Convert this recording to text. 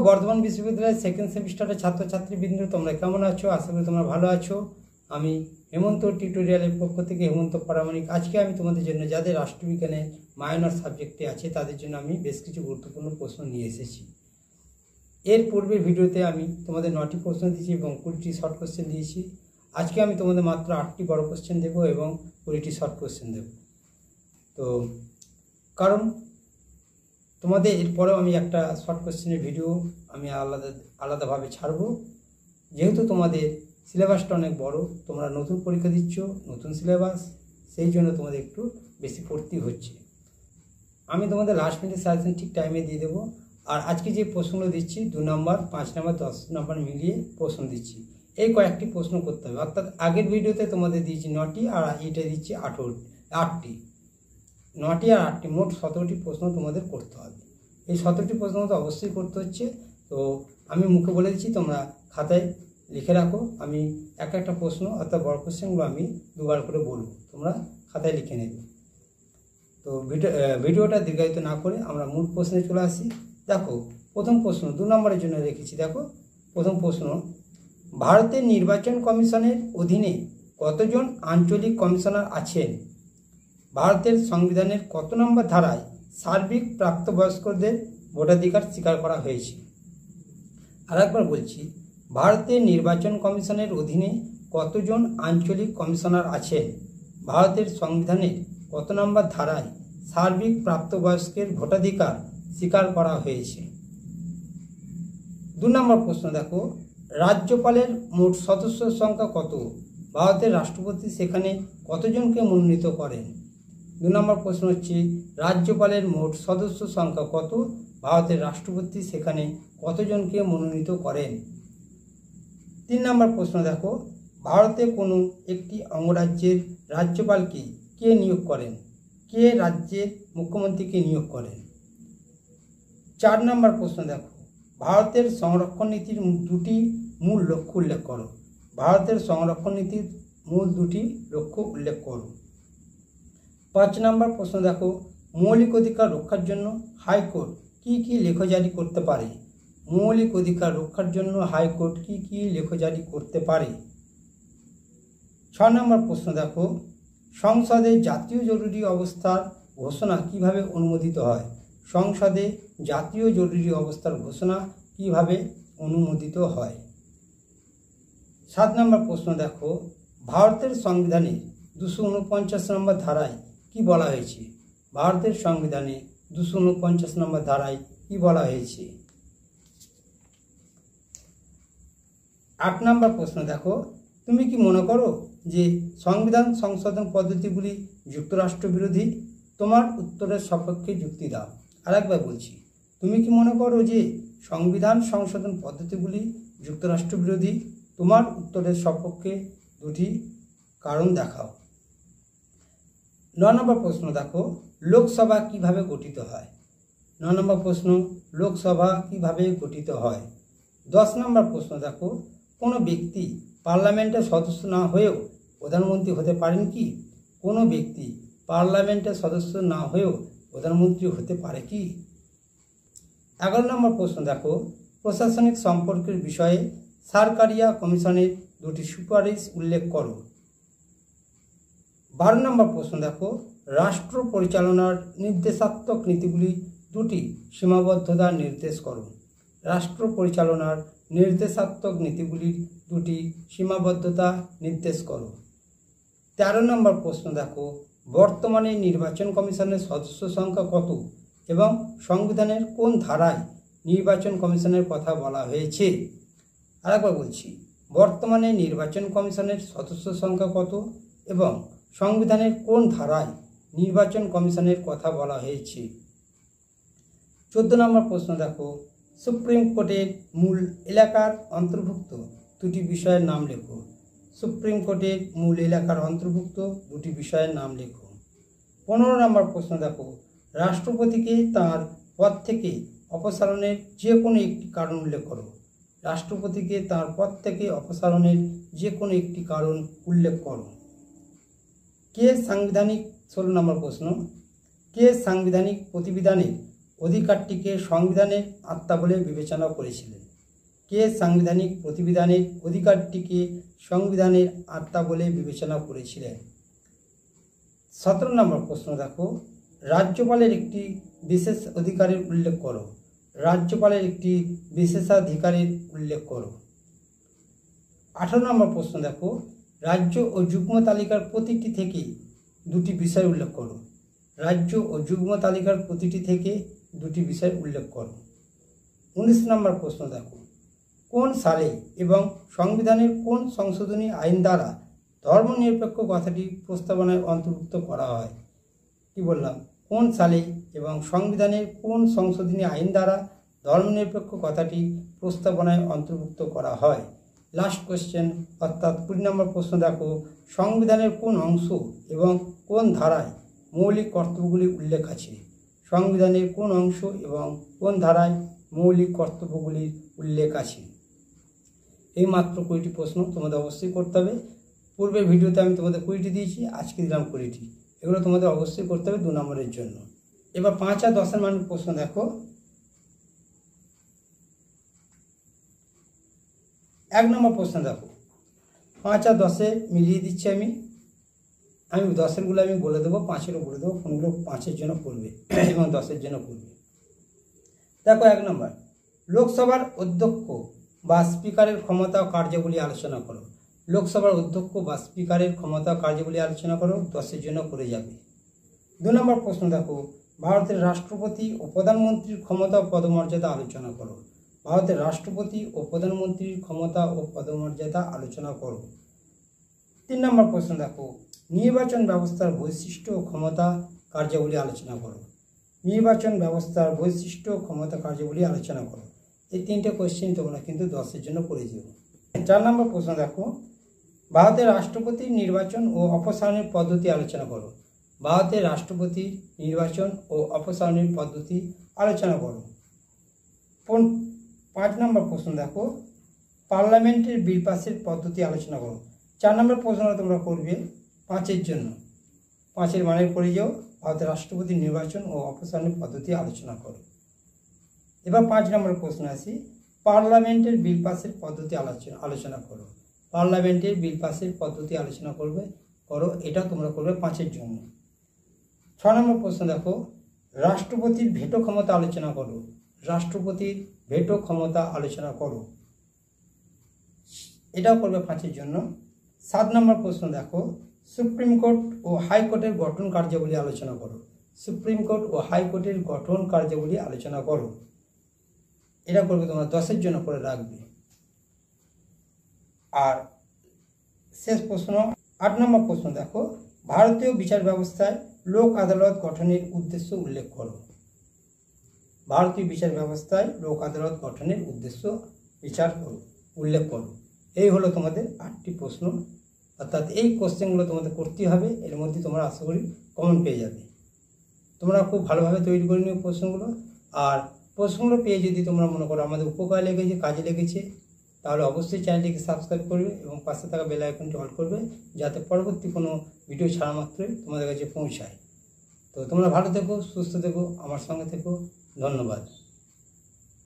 বর্ধমান বিশ্ববিদ্যালয়ের সেকেন্ড সেমিস্টারের ছাত্রছাত্রীবৃন্দ, তোমরা কেমন আছো? আশা করি তোমরা ভালো আছো। আমি হেমন্ত টিউটোরিয়ালের পক্ষ থেকে হেমন্ত প্রামাণিক। আজকে আমি তোমাদের জন্য যাদের রাষ্ট্রবিজ্ঞানে মাইনর সাবজেক্টে আছে তাদের জন্য আমি বেশ কিছু গুরুত্বপূর্ণ প্রশ্ন নিয়ে এসেছি। এর পূর্বের ভিডিওতে আমি তোমাদের 9টি প্রশ্ন দিয়েছি এবং 20টি শর্ট কোশ্চেন দিয়েছি। আজকে আমি তোমাদের মাত্র 8টি বড় কোশ্চেন দেবো এবং 20টি শর্ট কোশ্চেন দেবো। তো কারণ তোমাদের এরপরেও আমি একটা শর্ট কোশ্চেনের ভিডিও আমি আলাদাভাবে ছাড়বো। যেহেতু তোমাদের সিলেবাসটা অনেক বড়, তোমরা নতুন পরীক্ষা দিচ্ছ, নতুন সিলেবাস, সেই জন্য তোমাদের একটু বেশি পড়তে হচ্ছে। আমি তোমাদের লাস্ট মিনিট সাজেশন ঠিক টাইমে দিয়ে দেবো। আর আজকে যে প্রশ্নগুলো দিচ্ছি 2 নম্বর, 5 নম্বর, 10 নম্বর মিলিয়ে প্রশ্ন দিচ্ছি। এই কয়েকটি প্রশ্ন করতে হবে। অর্থাৎ আগের ভিডিওতে তোমাদের দিয়েছি 9টি আর এইটা দিচ্ছি 8টি। 9টি আর 8টি মোট 17টি প্রশ্ন তোমাদের করতে হবে। এই 17টি প্রশ্ন তো অবশ্যই করতে হচ্ছে। তো আমি মুখে বলে দিচ্ছি, তোমরা খাতায় লিখে রাখো। আমি একটা প্রশ্ন অর্থাৎ বড় কোশ্চেনগুলো আমি দুবার করে বলবো, তোমরা খাতায় লিখে নেবে। তো ভিডিওটা দীর্ঘায়িত না করে আমরা মূল প্রশ্নে চলে আসি। দেখো, প্রথম প্রশ্ন 2 নম্বরের জন্য রেখেছি। দেখো, প্রথম প্রশ্ন, ভারতের নির্বাচন কমিশনের অধীনে কতজন আঞ্চলিক কমিশনার আছেন? ভারতের সংবিধানের কত নম্বর ধারায় সার্বিক প্রাপ্তবয়স্কদের ভোটাধিকার স্বীকার করা হয়েছে? আর একবার বলছি, ভারতের নির্বাচন কমিশনের অধীনে কতজন আঞ্চলিক কমিশনার আছেন? ভারতের সংবিধানের কত নম্বর ধারায় সার্বিক প্রাপ্তবয়স্কের ভোটাধিকার স্বীকার করা হয়েছে? 2 নম্বর প্রশ্ন দেখো, রাজ্যপালের মোট সদস্যের সংখ্যা কত? ভারতের রাষ্ট্রপতি সেখানে কতজনকে মনোনীত করেন? 2 নম্বর প্রশ্ন হচ্ছে, রাজ্যপালের মোট সদস্য সংখ্যা কত? ভারতের রাষ্ট্রপতি সেখানে কতজনকে মনোনীত করেন? 3 নম্বর প্রশ্ন দেখো, ভারতে কোনো একটি অঙ্গরাজ্যের রাজ্যপালকে কে নিয়োগ করেন? কে রাজ্যের মুখ্যমন্ত্রীকে নিয়োগ করেন? 4 নম্বর প্রশ্ন দেখো, ভারতের সংরক্ষণ নীতির 2টি মূল লক্ষ্য উল্লেখ করো। ভারতের সংরক্ষণ নীতির মূল 2টি লক্ষ্য উল্লেখ করো। 5 নম্বর প্রশ্ন দেখো, মৌলিক অধিকার রক্ষার জন্য হাইকোর্ট কি কি লেখ জারি করতে পারে? মৌলিক অধিকার রক্ষার জন্য হাইকোর্ট কি কি লেখ জারি করতে পারে? 6 নম্বর প্রশ্ন দেখো, সংসদে জাতীয় জরুরি অবস্থার ঘোষণা কিভাবে অনুমোদিত হয়? সংসদে জাতীয় জরুরি অবস্থার ঘোষণা কিভাবে অনুমোদিত হয়? 7 নম্বর প্রশ্ন দেখো, ভারতের সংবিধানে 249 নম্বর ধারায় কি বলা হয়েছে? ভারতের সংবিধানে 249 নম্বর ধারায় কি বলা হয়েছে? 8 নম্বর প্রশ্ন দেখো, তুমি কি মনে করো যে সংবিধান সংশোধন পদ্ধতিগুলি যুক্তরাষ্ট্র বিরোধী? তোমার উত্তরের সপক্ষে যুক্তি দাও। আরেকবার বলছি, তুমি কি মনে করো যে সংবিধান সংশোধন পদ্ধতিগুলি যুক্তরাষ্ট্র বিরোধী? তোমার উত্তরের সপক্ষে 2টি কারণ দেখাও। 9 নম্বর প্রশ্ন দেখো, লোকসভা কিভাবে গঠিত হয়? 9 নম্বর প্রশ্ন, লোকসভা কিভাবে গঠিত হয়? 10 নম্বর প্রশ্ন দেখো, কোনো ব্যক্তি পার্লামেন্টের সদস্য না হয়েও প্রধানমন্ত্রী হতে পারেন কি? কোনো ব্যক্তি পার্লামেন্টের সদস্য না হয়েও প্রধানমন্ত্রী হতে পারে কি? 11 নম্বর প্রশ্ন দেখো, প্রশাসনিক সম্পর্কের বিষয়ে সরকারিয়া কমিশনের 2টি সুপারিশ উল্লেখ করো। 12 নম্বর প্রশ্ন দেখো, রাষ্ট্র পরিচালনার নির্দেশাত্মক নীতিগুলি 2টি সীমাবদ্ধতা নির্দেশ করো। রাষ্ট্র পরিচালনার নির্দেশাত্মক নীতিগুলির 2টি সীমাবদ্ধতা নির্দেশ করো। 13 নম্বর প্রশ্ন দেখো, বর্তমানে নির্বাচন কমিশনের সদস্য সংখ্যা কত এবং সংবিধানের কোন ধারায় নির্বাচন কমিশনের কথা বলা হয়েছে? আরেকবার বলছি, বর্তমানে নির্বাচন কমিশনের সদস্য সংখ্যা কত এবং সংবিধানের কোন ধারায় নির্বাচন কমিশনের কথা বলা হয়েছে? 14 নম্বর প্রশ্ন দেখো, সুপ্রিম কোর্টের মূল এলাকার অন্তর্ভুক্ত 2টি বিষয়ের নাম লেখো। সুপ্রিম কোর্টের মূল এলাকার অন্তর্ভুক্ত 2টি বিষয়ের নাম লেখো। 15 নম্বর প্রশ্ন দেখো, রাষ্ট্রপতিকে তার পদ থেকে অপসারণের যে কোনো একটি কারণ উল্লেখ করো। রাষ্ট্রপতিকে তার পদ থেকে অপসারণের যে কোনো একটি কারণ উল্লেখ করো। কে সাংবিধানিক 16 নম্বর প্রশ্ন, কে সাংবিধানিক প্রতিবিধানের অধিকারটিকে সংবিধানের আত্মা বলে বিবেচনা করেছিলেন? কে সাংবিধানিক প্রতিবিধানের অধিকারটিকে সংবিধানের আত্মা বলে বিবেচনা করেছিলেন? 17 নম্বর প্রশ্ন দেখো, রাজ্যপালের একটি বিশেষ অধিকারের উল্লেখ করো। রাজ্যপালের একটি বিশেষাধিকারের উল্লেখ করো। 18 নম্বর প্রশ্ন দেখো, রাজ্য ও যুগ্ম তালিকার প্রতিটি থেকে দুটি বিষয় উল্লেখ করো। রাজ্য ও যুগ্ম তালিকার প্রতিটি থেকে দুটি বিষয় উল্লেখ করো। 19 নম্বর প্রশ্ন দেখো, কোন সালে এবং সংবিধানের কোন সংশোধনী আইন দ্বারা ধর্মনিরপেক্ষ কথাটি প্রস্তাবনায় অন্তর্ভুক্ত করা হয়? কি বললাম? কোন সালে এবং সংবিধানের কোন সংশোধনী আইন দ্বারা ধর্মনিরপেক্ষ কথাটি প্রস্তাবনায় অন্তর্ভুক্ত করা হয়? লাস্ট কোশ্চেন অর্থাৎ 20 নম্বর প্রশ্ন দেখো, সংবিধানের কোন অংশ এবং কোন ধারায় মৌলিক কর্তব্যগুলি উল্লেখ আছে? সংবিধানের কোন অংশ এবং কোন ধারায় মৌলিক কর্তব্যগুলির উল্লেখ আছে? এই মাত্র 20টি প্রশ্ন তোমাদের অবশ্যই করতে হবে। পূর্বের ভিডিওতে আমি তোমাদের 20টি দিয়েছি, আজকে দিলাম 20টি। এগুলো তোমাদের অবশ্যই করতে হবে 2 নম্বরের জন্য। এবার 5 আর 10 মানের প্রশ্ন দেখো। 1 নম্বর প্রশ্ন দেখো, 5 আর 10 মিলিয়ে দিচ্ছি আমি 10-এরগুলো আমি বলে দেবো, 5-এরও বলে দেবো। কোনগুলো 5-এর জন্য করবে এবং 10-এর জন্য করবে। দেখো 1 নম্বর, লোকসভার অধ্যক্ষ বা স্পিকারের ক্ষমতা ও কার্যাবলী আলোচনা করো। লোকসভার অধ্যক্ষ বা স্পিকারের ক্ষমতা ও কার্যাবলী আলোচনা করো, 10-এর জন্য করে যাবে। 2 নম্বর প্রশ্ন দেখো, ভারতের রাষ্ট্রপতি ও প্রধানমন্ত্রীর ক্ষমতা ও পদমর্যাদা আলোচনা করো। ভারতের রাষ্ট্রপতি ও প্রধানমন্ত্রীর ক্ষমতা ও পদমর্যাদা আলোচনা করো। 3 নম্বর প্রশ্ন দেখো, নির্বাচন ব্যবস্থার বৈশিষ্ট্য ও ক্ষমতা কার্যাবলী আলোচনা করো। নির্বাচন ব্যবস্থার বৈশিষ্ট্য ও ক্ষমতা কার্যাবলী আলোচনা করো। এই 3টে কোশ্চেন তোমরা কিন্তু 10-এর জন্য করে যাও। 4 নম্বর প্রশ্ন দেখো, ভারতের রাষ্ট্রপতির নির্বাচন ও অপসারণের পদ্ধতি আলোচনা করো। ভারতের রাষ্ট্রপতির নির্বাচন ও অপসারণের পদ্ধতি আলোচনা করো। 5 নম্বর প্রশ্ন দেখো, পার্লামেন্টের বিল পাসের পদ্ধতি আলোচনা করো। 4 নম্বর প্রশ্নটা তোমরা করবে 5-এর জন্য। 5-এর মানের করে যাও, ভারতের রাষ্ট্রপতির নির্বাচন ও অপসারণের পদ্ধতি আলোচনা করো। এবার 5 নম্বর প্রশ্ন আসি, পার্লামেন্টের বিল পাসের পদ্ধতি আলোচনা করো। পার্লামেন্টের বিল পাসের পদ্ধতি আলোচনা করো, এটা তোমরা করবে 5-এর জন্য। 6 নম্বর প্রশ্ন দেখো, রাষ্ট্রপতির ভেটো ক্ষমতা আলোচনা করো। রাষ্ট্রপতির ভেটো ক্ষমতা আলোচনা করো, এটাও করবে 5-এর জন্য। 7 নম্বর প্রশ্ন দেখো, সুপ্রিম কোর্ট ও হাইকোর্টের গঠন কার্যাবলী আলোচনা করো। সুপ্রিম কোর্ট ও হাইকোর্টের গঠন কার্যাবলী আলোচনা করো, এটা করবে তোমরা 10-এর জন্য করে রাখবে। আর শেষ প্রশ্ন 8 নম্বর প্রশ্ন দেখো, ভারতীয় বিচার ব্যবস্থায় লোক আদালত গঠনের উদ্দেশ্য উল্লেখ করো। ভারতীয় বিচার ব্যবস্থায় লোক আদালত গঠনের উদ্দেশ্য উল্লেখ করো। এই হলো তোমাদের 8টি প্রশ্ন। অর্থাৎ এই কোশ্চেনগুলো তোমাদের করতে হবে, এর মধ্যে তোমরা আশা করি কমন পেয়ে যাবে। তোমরা খুব ভালোভাবে তৈরি করে নিও প্রশ্নগুলো। আর প্রশ্নগুলো পেয়ে যদি তোমরা মনে করো আমাদের উপকার লেগেছে, কাজে লেগেছে, তাহলে অবশ্যই চ্যানেলটিকে সাবস্ক্রাইব করবে এবং পাশে থাকা বেল আইকনটি অল করবে, যাতে পরবর্তী কোনো ভিডিও ছাড়া মাত্রই তোমাদের কাছে পৌঁছায়। তো তোমরা ভালো থেকো, সুস্থ থেকো, আমার সঙ্গে থেকো। ধন্যবাদ।